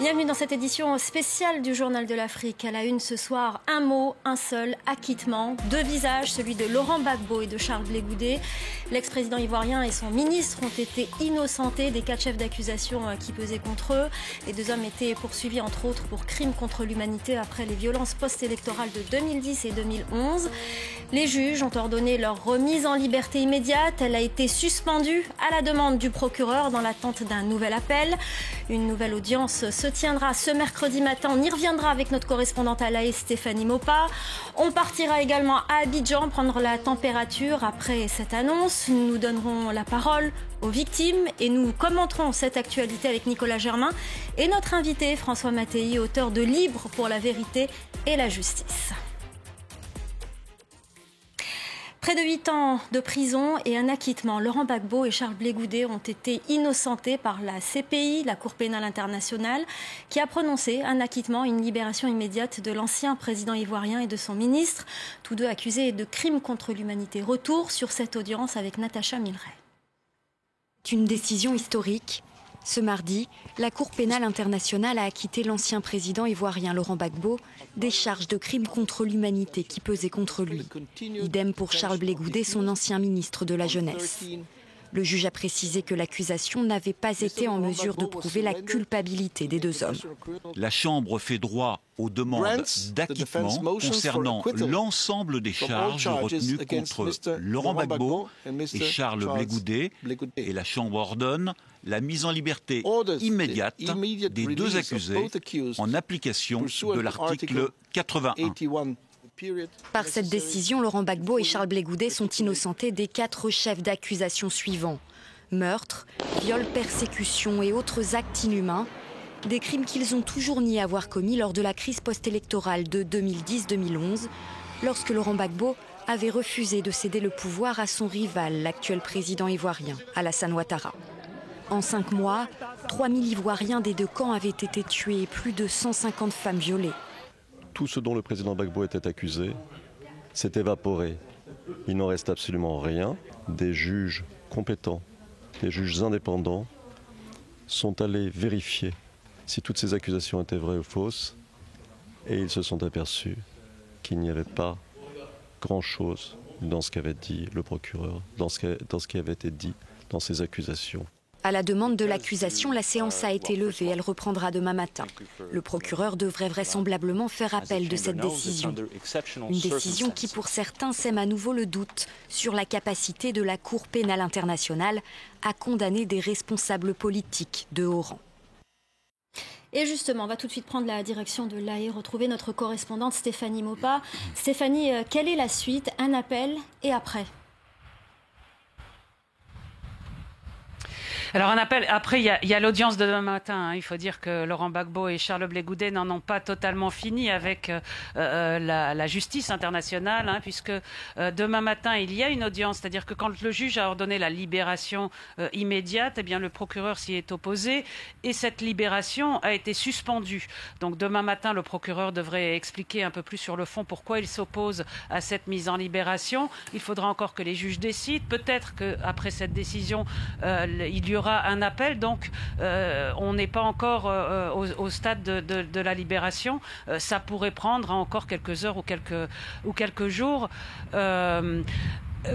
Bienvenue dans cette édition spéciale du Journal de l'Afrique. À la une ce soir, un mot, un seul, acquittement. Deux visages, celui de Laurent Gbagbo et de Charles Blé Goudé. L'ex-président ivoirien et son ministre ont été innocentés des 4 chefs d'accusation qui pesaient contre eux. Les deux hommes étaient poursuivis entre autres pour crimes contre l'humanité après les violences post-électorales de 2010 et 2011. Les juges ont ordonné leur remise en liberté immédiate. Elle a été suspendue à la demande du procureur dans l'attente d'un nouvel appel. Une nouvelle audience se tiendra ce mercredi matin. On y reviendra avec notre correspondante à l'AE, Stéphanie Mopa. On partira également à Abidjan prendre la température après cette annonce. Nous donnerons la parole aux victimes et nous commenterons cette actualité avec Nicolas Germain et notre invité François Mattei, auteur de Libre pour la vérité et la justice. Près de 8 ans de prison et un acquittement. Laurent Gbagbo et Charles Blé Goudé ont été innocentés par la CPI, la Cour pénale internationale, qui a prononcé un acquittement et une libération immédiate de l'ancien président ivoirien et de son ministre, tous deux accusés de crimes contre l'humanité. Retour sur cette audience avec Natacha Milray. Une décision historique. Ce mardi, la Cour pénale internationale a acquitté l'ancien président ivoirien Laurent Gbagbo des charges de crimes contre l'humanité qui pesaient contre lui. Idem pour Charles Blé Goudé, son ancien ministre de la Jeunesse. Le juge a précisé que l'accusation n'avait pas été en mesure de prouver la culpabilité des deux hommes. La Chambre fait droit aux demandes d'acquittement concernant l'ensemble des charges retenues contre Laurent Gbagbo et Charles Blé Goudé. Et la Chambre ordonne la mise en liberté immédiate des deux accusés en application de l'article 81. Par cette décision, Laurent Gbagbo et Charles Blé Goudé sont innocentés des 4 chefs d'accusation suivants. Meurtre, viol, persécution et autres actes inhumains. Des crimes qu'ils ont toujours nié avoir commis lors de la crise post-électorale de 2010-2011, lorsque Laurent Gbagbo avait refusé de céder le pouvoir à son rival, l'actuel président ivoirien, Alassane Ouattara. En 5 mois, 3000 Ivoiriens des deux camps avaient été tués et plus de 150 femmes violées. Tout ce dont le président Gbagbo était accusé s'est évaporé. Il n'en reste absolument rien. Des juges compétents, des juges indépendants sont allés vérifier si toutes ces accusations étaient vraies ou fausses et ils se sont aperçus qu'il n'y avait pas grand-chose dans ce qu'avait dit le procureur, dans ce qui avait été dit dans ces accusations. À la demande de l'accusation, la séance a été levée. Elle reprendra demain matin. Le procureur devrait vraisemblablement faire appel de cette décision. Une décision qui, pour certains, sème à nouveau le doute sur la capacité de la Cour pénale internationale à condamner des responsables politiques de haut rang. Et justement, on va tout de suite prendre la direction de l'AE, retrouver notre correspondante Stéphanie Mopa. Stéphanie, quelle est la suite? Un appel et après? Alors un appel, après il y a l'audience de demain matin, Il faut dire que Laurent Gbagbo et Charles Blé Goudé n'en ont pas totalement fini avec la justice internationale, puisque demain matin il y a une audience, c'est-à-dire que quand le juge a ordonné la libération immédiate, eh bien le procureur s'y est opposé et cette libération a été suspendue. Donc demain matin le procureur devrait expliquer un peu plus sur le fond pourquoi il s'oppose à cette mise en libération. Il faudra encore que les juges décident. Peut-être qu'après cette décision, il y aura un appel, donc on n'est pas encore au stade de la libération. Ça pourrait prendre encore quelques heures ou quelques jours.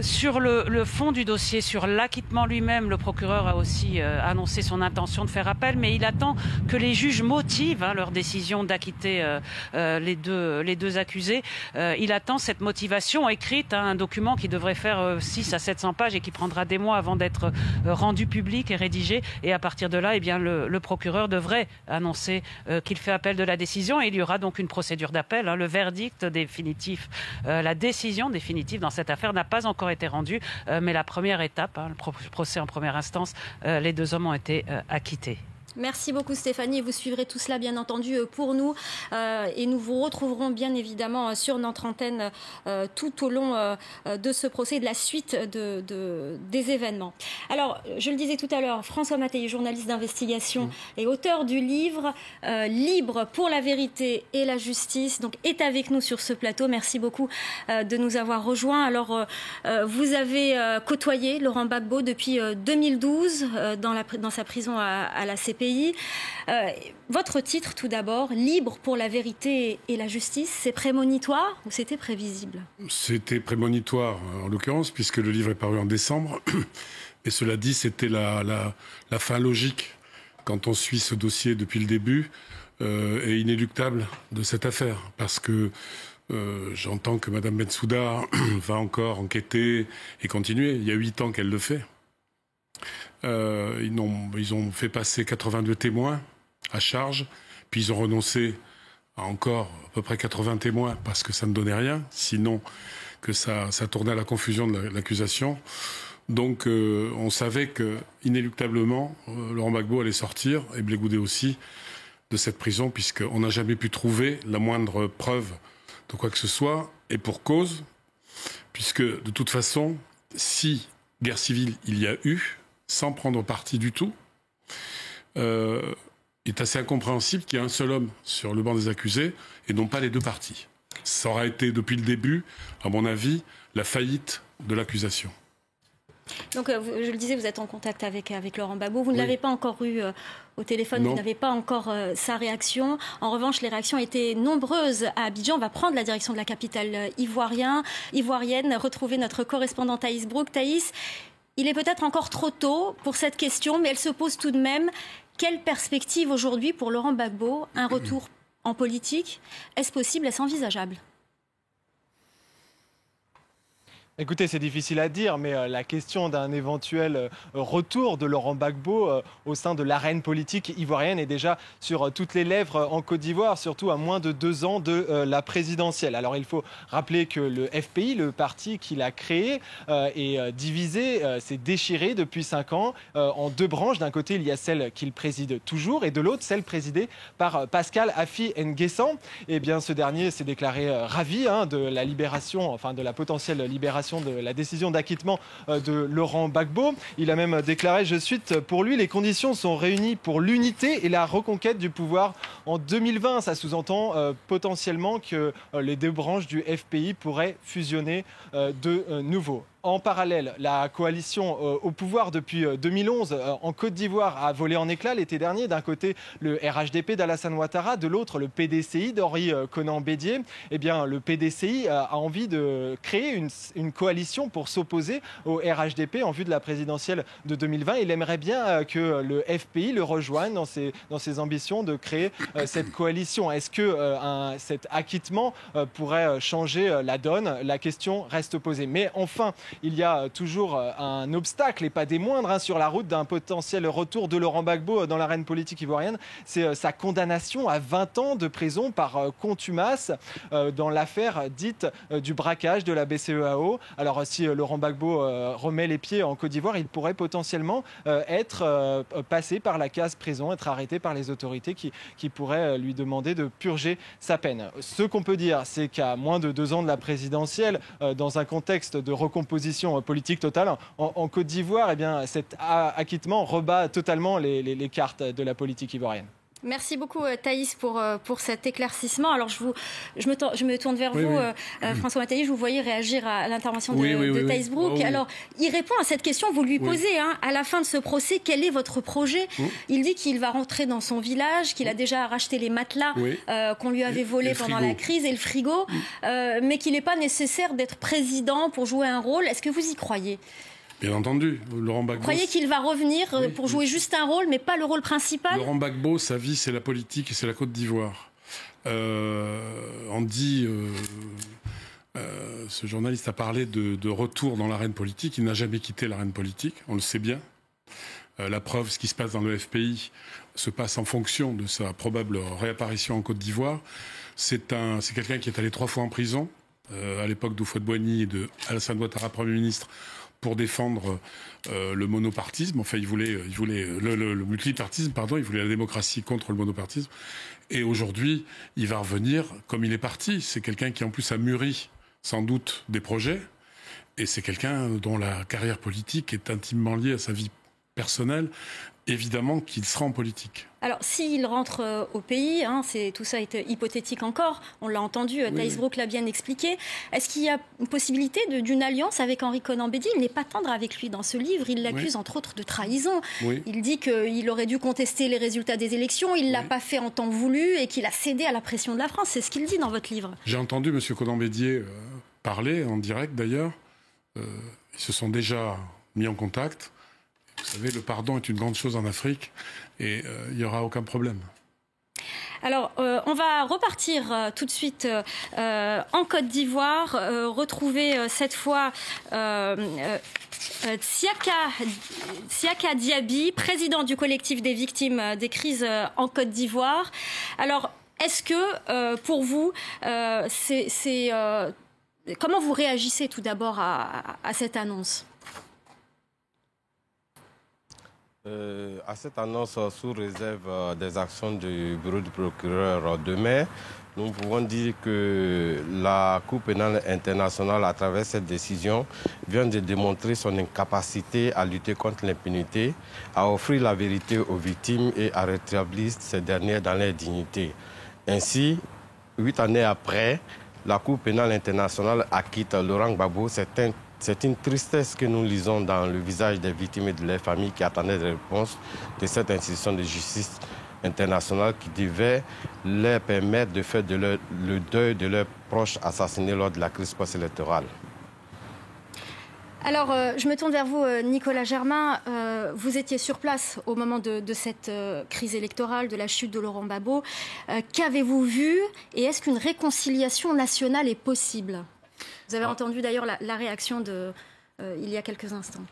Sur le fond du dossier, sur l'acquittement lui-même, le procureur a aussi annoncé son intention de faire appel, mais il attend que les juges motivent leur décision d'acquitter les deux accusés. Il attend cette motivation écrite, un document qui devrait faire 600 à 700 pages et qui prendra des mois avant d'être rendu public et rédigé. Et à partir de là, eh bien, le procureur devrait annoncer qu'il fait appel de la décision et il y aura donc une procédure d'appel. Le verdict définitif, la décision définitive dans cette affaire n'a pas encore été rendu, mais la première étape, le procès en première instance, les deux hommes ont été acquittés. Merci beaucoup Stéphanie, vous suivrez tout cela bien entendu pour nous et nous vous retrouverons bien évidemment sur notre antenne tout au long de ce procès, de la suite des événements. Alors, je le disais tout à l'heure, François Mattei, journaliste d'investigation et auteur du livre Libre pour la vérité et la justice, donc est avec nous sur ce plateau. Merci beaucoup de nous avoir rejoints. Alors, vous avez côtoyé Laurent Gbagbo depuis 2012 dans sa prison à la CPI. pays. Votre titre, tout d'abord, Libre pour la vérité et la justice, c'est prémonitoire ou c'était prévisible ? C'était prémonitoire, en l'occurrence, puisque le livre est paru en décembre. Et cela dit, c'était la fin logique, quand on suit ce dossier depuis le début, et inéluctable de cette affaire. Parce que j'entends que Mme Bensouda va encore enquêter et continuer. Il y a 8 ans qu'elle le fait. Ils ont fait passer 82 témoins à charge, puis ils ont renoncé à encore à peu près 80 témoins parce que ça ne donnait rien, sinon que ça tournait à la confusion de l'accusation. Donc on savait que inéluctablement Laurent Gbagbo allait sortir, et Blé Goudet aussi, de cette prison, puisqu'on n'a jamais pu trouver la moindre preuve de quoi que ce soit, et pour cause, puisque de toute façon, si guerre civile il y a eu, sans prendre parti du tout, il est assez incompréhensible qu'il y ait un seul homme sur le banc des accusés, et non pas les deux parties. Ça aura été, depuis le début, à mon avis, la faillite de l'accusation. Donc, je le disais, vous êtes en contact avec Laurent Gbagbo. Vous ne l'avez pas encore eu au téléphone, non. Vous n'avez pas encore sa réaction. En revanche, les réactions étaient nombreuses à Abidjan. On va prendre la direction de la capitale ivoirienne, retrouver notre correspondant Thaïs Brook. Thaïs, il est peut-être encore trop tôt pour cette question, mais elle se pose tout de même. Quelle perspective aujourd'hui pour Laurent Gbagbo ? Un retour en politique ? Est-ce possible ? Est-ce envisageable ? Écoutez, c'est difficile à dire, mais la question d'un éventuel retour de Laurent Gbagbo au sein de l'arène politique ivoirienne est déjà sur toutes les lèvres en Côte d'Ivoire, surtout à moins de 2 ans de la présidentielle. Alors il faut rappeler que le FPI, le parti qu'il a créé, est divisé, s'est déchiré depuis 5 ans en 2 branches. D'un côté, il y a celle qu'il préside toujours, et de l'autre, celle présidée par Pascal Affi N'Guessan. Eh bien, ce dernier s'est déclaré ravi de la libération, enfin de la potentielle libération de la décision d'acquittement de Laurent Gbagbo. Il a même déclaré, je cite, « Pour lui, les conditions sont réunies pour l'unité et la reconquête du pouvoir en 2020 ». Ça sous-entend potentiellement que les 2 branches du FPI pourraient fusionner de nouveau. En parallèle, la coalition au pouvoir depuis 2011 en Côte d'Ivoire a volé en éclats l'été dernier. D'un côté, le RHDP d'Alassane Ouattara, de l'autre, le PDCI d'Henri Konan Bédié. Eh bien, le PDCI a envie de créer une coalition pour s'opposer au RHDP en vue de la présidentielle de 2020. Il aimerait bien que le FPI le rejoigne dans ses ambitions de créer cette coalition. Est-ce que cet acquittement pourrait changer la donne ? La question reste posée. Mais enfin, il y a toujours un obstacle, et pas des moindres, sur la route d'un potentiel retour de Laurent Gbagbo dans l'arène politique ivoirienne. C'est sa condamnation à 20 ans de prison par contumace dans l'affaire dite du braquage de la BCEAO. Alors si Laurent Gbagbo remet les pieds en Côte d'Ivoire, il pourrait potentiellement être passé par la case prison, être arrêté par les autorités qui pourraient lui demander de purger sa peine. Ce qu'on peut dire, c'est qu'à moins de 2 ans de la présidentielle, dans un contexte de recomposition politique totale en Côte d'Ivoire, eh bien, cet acquittement rebat totalement les cartes de la politique ivoirienne. Merci beaucoup Thaïs pour cet éclaircissement. Alors je me tourne vers vous, François Mataillé. Je vous voyais réagir à l'intervention de Thaïs Brook. Alors il répond à cette question, vous lui posez à la fin de ce procès, quel est votre projet ? Il dit qu'il va rentrer dans son village, qu'il a déjà racheté les matelas qu'on lui avait volés pendant la crise et le frigo, mais qu'il n'est pas nécessaire d'être président pour jouer un rôle. Est-ce que vous y croyez ? Bien entendu, Laurent Gbagbo... Vous croyez qu'il va revenir pour jouer juste un rôle, mais pas le rôle principal ? Laurent Gbagbo, sa vie, c'est la politique et c'est la Côte d'Ivoire. On dit... ce journaliste a parlé de retour dans l'arène politique. Il n'a jamais quitté l'arène politique, on le sait bien. La preuve, ce qui se passe dans le FPI se passe en fonction de sa probable réapparition en Côte d'Ivoire. C'est quelqu'un qui est allé 3 fois en prison, à l'époque d'Houphouët-Boigny et de Alassane Ouattara, Premier ministre, pour défendre le monopartisme. Enfin, il voulait le multipartisme, pardon. Il voulait la démocratie contre le monopartisme. Et aujourd'hui, il va revenir comme il est parti. C'est quelqu'un qui, en plus, a mûri, sans doute, des projets. Et c'est quelqu'un dont la carrière politique est intimement liée à sa vie personnelle évidemment qu'il sera en politique. Alors, s'il rentre au pays, tout ça est hypothétique encore, on l'a entendu, Thijs Broek l'a bien expliqué. Est-ce qu'il y a une possibilité d'une alliance avec Henri Konan-Bédier? Il n'est pas tendre avec lui dans ce livre, il l'accuse entre autres de trahison. Il dit qu'il aurait dû contester les résultats des élections, il ne l'a pas fait en temps voulu et qu'il a cédé à la pression de la France. C'est ce qu'il dit dans votre livre. J'ai entendu M. Konan-Bédier parler, en direct d'ailleurs. Ils se sont déjà mis en contact. Vous savez, le pardon est une grande chose en Afrique et il n'y aura aucun problème. Alors, on va repartir tout de suite en Côte d'Ivoire, retrouver cette fois Siaka Diaby, président du collectif des victimes des crises en Côte d'Ivoire. Alors, est-ce que, pour vous, comment vous réagissez tout d'abord à cette annonce ? À cette annonce, sous réserve des actions du bureau du procureur demain, nous pouvons dire que la Cour pénale internationale, à travers cette décision, vient de démontrer son incapacité à lutter contre l'impunité, à offrir la vérité aux victimes et à rétablir ces dernières dans leur dignité. Ainsi, 8 années après, la Cour pénale internationale acquitte Laurent Gbagbo. C'est une tristesse que nous lisons dans le visage des victimes et de leurs familles qui attendaient des réponses de cette institution de justice internationale qui devait leur permettre de faire le deuil de leurs proches assassinés lors de la crise post-électorale. Alors, je me tourne vers vous, Nicolas Germain. Vous étiez sur place au moment de cette crise électorale, de la chute de Laurent Gbagbo. Qu'avez-vous vu et est-ce qu'une réconciliation nationale est possible ? Vous avez entendu d'ailleurs la réaction il y a quelques instants.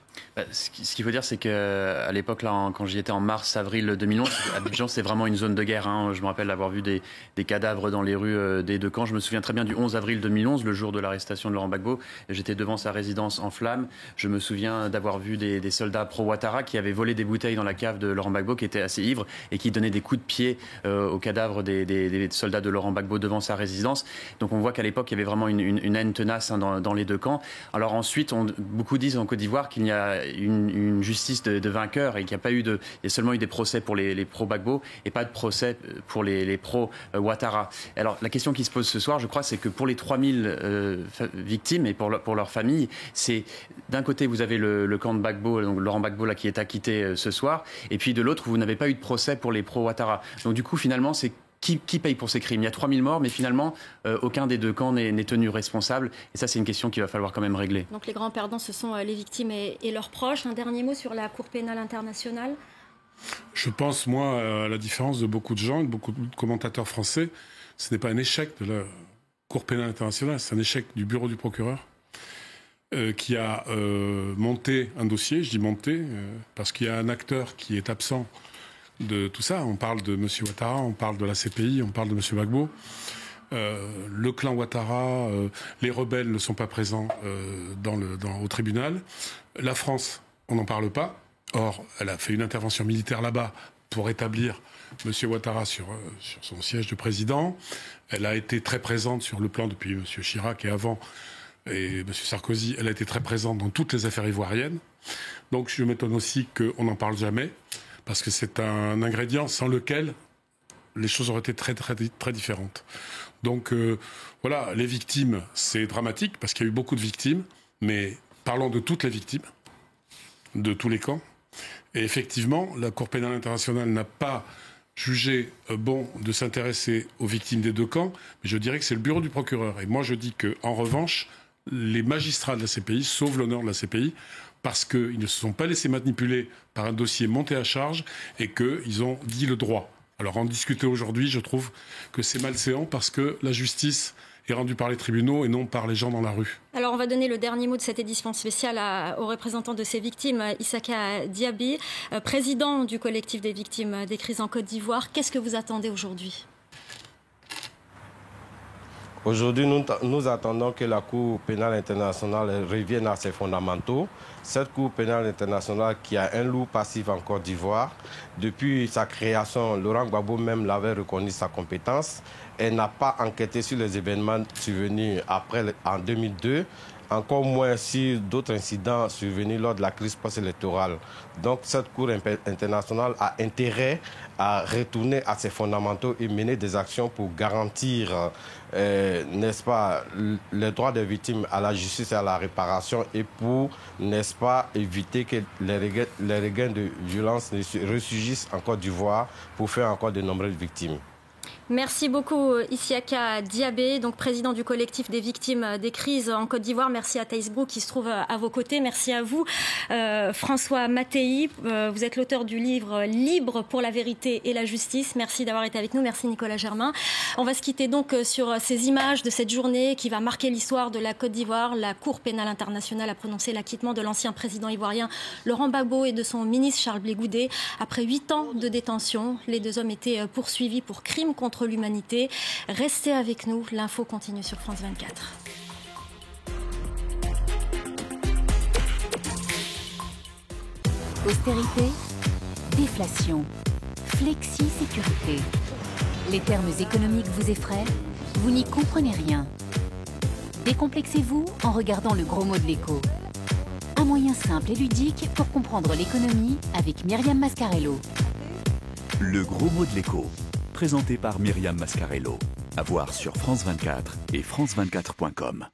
Ce qu'il faut dire, c'est qu'à l'époque, là, quand j'y étais en mars-avril 2011, Abidjan, c'est vraiment une zone de guerre. Je me rappelle d'avoir vu des cadavres dans les rues des deux camps. Je me souviens très bien du 11 avril 2011, le jour de l'arrestation de Laurent Gbagbo. J'étais devant sa résidence en flammes. Je me souviens d'avoir vu des soldats pro-Ouattara qui avaient volé des bouteilles dans la cave de Laurent Gbagbo, qui étaient assez ivres, et qui donnaient des coups de pied aux cadavres des soldats de Laurent Gbagbo devant sa résidence. Donc on voit qu'à l'époque, il y avait vraiment une haine tenace dans les deux camps. Alors ensuite, beaucoup disent en Côte d'Ivoire qu'il y a une justice de vainqueurs et qu'il n'y a pas eu il y a seulement eu des procès pour les pro-Gbagbo et pas de procès pour les pro-Ouattara. Alors la question qui se pose ce soir, je crois, c'est que pour les 3000 victimes et pour leurs familles, c'est d'un côté vous avez le camp de Gbagbo, donc Laurent Gbagbo là, qui est acquitté ce soir, et puis de l'autre vous n'avez pas eu de procès pour les pro-Ouattara. Donc du coup finalement c'est qui paye pour ces crimes? Il y a 3000 morts, mais finalement, aucun des deux camps n'est tenu responsable. Et ça, c'est une question qu'il va falloir quand même régler. Donc les grands perdants, ce sont les victimes et leurs proches. Un dernier mot sur la Cour pénale internationale? Je pense, moi, à la différence de beaucoup de gens, de beaucoup de commentateurs français, ce n'est pas un échec de la Cour pénale internationale, c'est un échec du bureau du procureur qui a monté un dossier. Je dis monté parce qu'il y a un acteur qui est absent de tout ça. On parle de M. Ouattara, on parle de la CPI, on parle de M. Gbagbo. Le clan Ouattara, les rebelles ne sont pas présents au tribunal. La France, on n'en parle pas. Or, elle a fait une intervention militaire là-bas pour établir M. Ouattara sur son siège de président. Elle a été très présente sur le plan depuis M. Chirac et avant, et M. Sarkozy. Elle a été très présente dans toutes les affaires ivoiriennes. Donc je m'étonne aussi qu'on n'en parle jamais, parce que c'est un ingrédient sans lequel les choses auraient été très, très, très différentes. Donc voilà, les victimes, c'est dramatique, parce qu'il y a eu beaucoup de victimes, mais parlons de toutes les victimes, de tous les camps. Et effectivement, la Cour pénale internationale n'a pas jugé bon de s'intéresser aux victimes des deux camps, mais je dirais que c'est le bureau du procureur. Et moi, je dis qu'en revanche, les magistrats de la CPI sauvent l'honneur de la CPI, parce qu'ils ne se sont pas laissés manipuler par un dossier monté à charge et qu'ils ont dit le droit. Alors en discuter aujourd'hui, je trouve que c'est malséant parce que la justice est rendue par les tribunaux et non par les gens dans la rue. Alors on va donner le dernier mot de cette édition spéciale aux représentants de ces victimes. Siaka Diaby, président du collectif des victimes des crises en Côte d'Ivoire. Qu'est-ce que vous attendez aujourd'hui ? Aujourd'hui, nous attendons que la Cour pénale internationale revienne à ses fondamentaux. Cette Cour pénale internationale qui a un lourd passif en Côte d'Ivoire. Depuis sa création, Laurent Gbagbo même l'avait reconnu sa compétence. Elle n'a pas enquêté sur les événements survenus en 2002. encore moins si d'autres incidents survenus lors de la crise post-électorale. Donc cette Cour internationale a intérêt à retourner à ses fondamentaux et mener des actions pour garantir, n'est-ce pas, les droits des victimes à la justice et à la réparation et pour, n'est-ce pas, éviter que les regains de violence ne se ressurgissent en Côte d'Ivoire pour faire encore de nombreuses victimes. Merci beaucoup Isiaka Diabé, donc président du collectif des victimes des crises en Côte d'Ivoire. Merci à Thaïs Brou qui se trouve à vos côtés. Merci à vous François Mattei. Vous êtes l'auteur du livre Libre pour la vérité et la justice. Merci d'avoir été avec nous. Merci Nicolas Germain. On va se quitter donc sur ces images de cette journée qui va marquer l'histoire de la Côte d'Ivoire. La Cour pénale internationale a prononcé l'acquittement de l'ancien président ivoirien Laurent Gbagbo et de son ministre Charles Blé Goudé. Après 8 ans de détention, les deux hommes étaient poursuivis pour crimes contre l'humanité. Restez avec nous, l'info continue sur France 24. Austérité, déflation, flexi-sécurité. Les termes économiques vous effraient? Vous n'y comprenez rien. Décomplexez-vous en regardant le gros mot de l'écho. Un moyen simple et ludique pour comprendre l'économie avec Myriam Mascarello. Le gros mot de l'écho, présenté par Myriam Mascarello. À voir sur France 24 et france24.com.